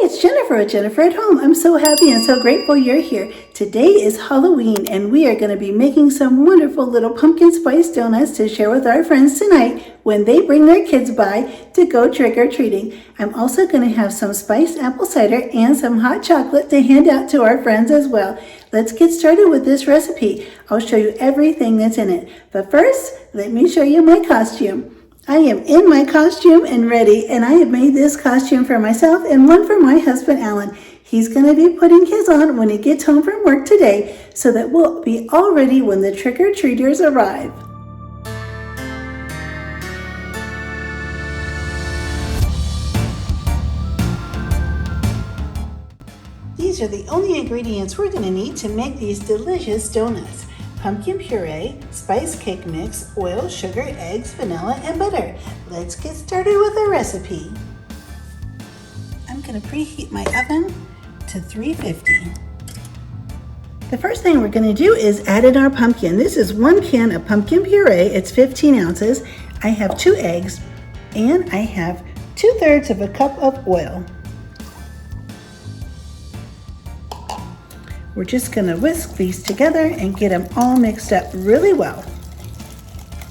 it's Jennifer at Jennifer at Home. I'm so happy and so grateful you're here. Today is Halloween and we are going to be making some wonderful little pumpkin spice donuts to share with our friends tonight when they bring their kids by to go trick-or-treating. I'm also going to have some spiced apple cider and some hot chocolate to hand out to our friends as well. Let's get started with this recipe. I'll show you everything that's in it. But first, let me show you my costume. I am in my costume and ready, and I have made this costume for myself and one for my husband, Alan. He's going to be putting his on when he gets home from work today so that we'll be all ready when the trick-or-treaters arrive. These are the only ingredients we're going to need to make these delicious donuts. Pumpkin puree, spice cake mix, oil, sugar, eggs, vanilla, and butter. Let's get started with the recipe. I'm going to preheat my oven to 350. The first thing we're going to do is add in our pumpkin. This is 1 can of pumpkin puree. It's 15 ounces. I have 2 eggs and I have 2/3 of a cup of oil. We're just going to whisk these together and get them all mixed up really well.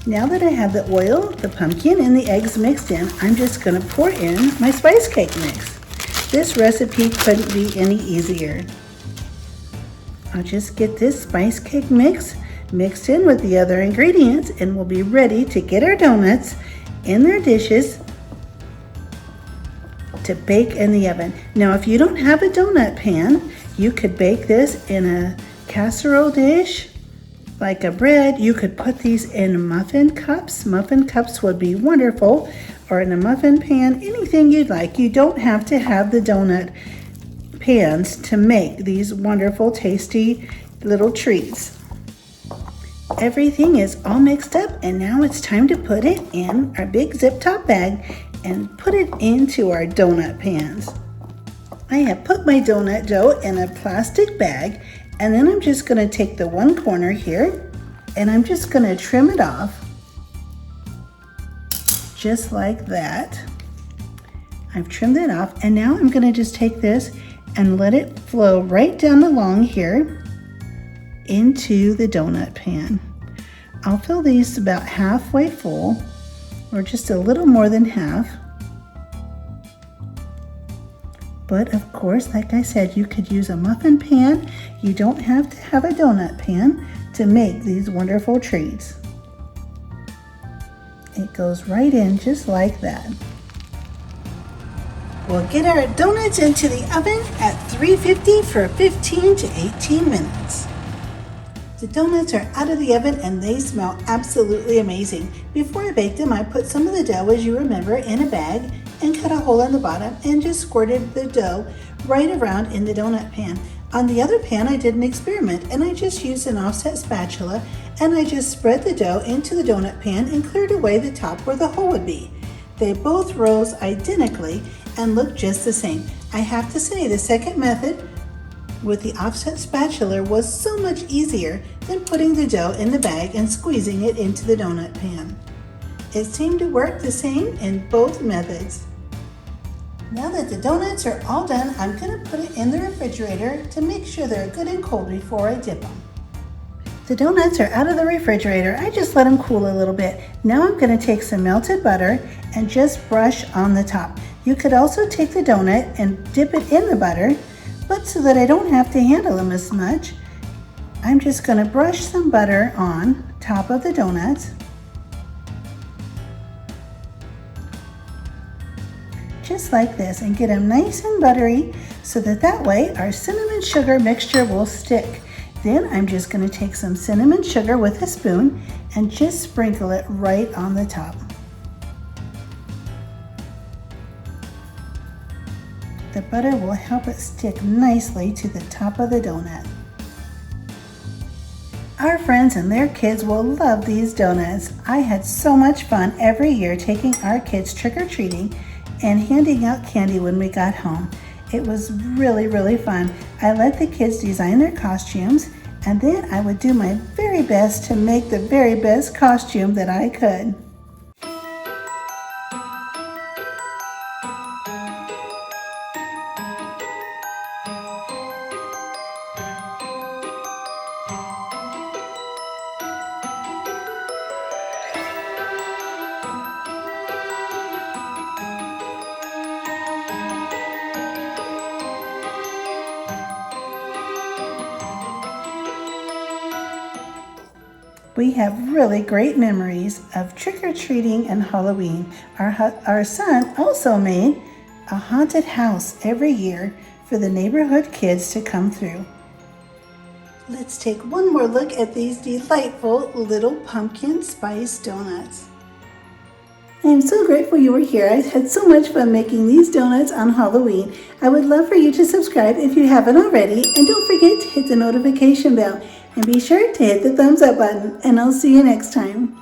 Now that I have the oil, the pumpkin, and the eggs mixed in, I'm just going to pour in my spice cake mix. This recipe couldn't be any easier. I'll just get this spice cake mix mixed in with the other ingredients and we'll be ready to get our donuts in their dishes to bake in the oven. Now if you don't have a donut pan, you could bake this in a casserole dish, like a bread. You could put these in muffin cups. Muffin cups would be wonderful, or in a muffin pan, anything you'd like. You don't have to have the donut pans to make these wonderful, tasty little treats. Everything is all mixed up, and now it's time to put it in our big zip top bag and put it into our donut pans. I have put my donut dough in a plastic bag, and then I'm just going to take the one corner here and I'm just going to trim it off just like that. I've trimmed it off, and now I'm going to just take this and let it flow right down along here into the donut pan. I'll fill these about halfway full, or just a little more than half. But of course, like I said, you could use a muffin pan. You don't have to have a donut pan to make these wonderful treats. It goes right in just like that. We'll get our donuts into the oven at 350 for 15 to 18 minutes. The donuts are out of the oven and they smell absolutely amazing. Before I baked them, I put some of the dough, as you remember, in a bag and cut a hole in the bottom and just squirted the dough right around in the donut pan. On the other pan, I did an experiment and I just used an offset spatula and I just spread the dough into the donut pan and cleared away the top where the hole would be. They both rose identically and looked just the same. I have to say, the second method with the offset spatula was so much easier than putting the dough in the bag and squeezing it into the donut pan. It seemed to work the same in both methods. Now that the donuts are all done, I'm going to put it in the refrigerator to make sure they're good and cold before I dip them. The donuts are out of the refrigerator. I just let them cool a little bit. Now I'm going to take some melted butter and just brush on the top. You could also take the donut and dip it in the butter, but so that I don't have to handle them as much, I'm just going to brush some butter on top of the donuts. Just like this, and get them nice and buttery so that way our cinnamon sugar mixture will stick. Then I'm just going to take some cinnamon sugar with a spoon and just sprinkle it right on the top. The butter will help it stick nicely to the top of the donut. Our friends and their kids will love these donuts. I had so much fun every year taking our kids trick-or-treating and handing out candy when we got home. It was really, really fun. I let the kids design their costumes, and then I would do my very best to make the very best costume that I could. We have really great memories of trick-or-treating and Halloween. Our son also made a haunted house every year for the neighborhood kids to come through. Let's take one more look at these delightful little pumpkin spice donuts. I am so grateful you were here. I had so much fun making these donuts on Halloween. I would love for you to subscribe if you haven't already, and don't forget to hit the notification bell and be sure to hit the thumbs up button, and I'll see you next time.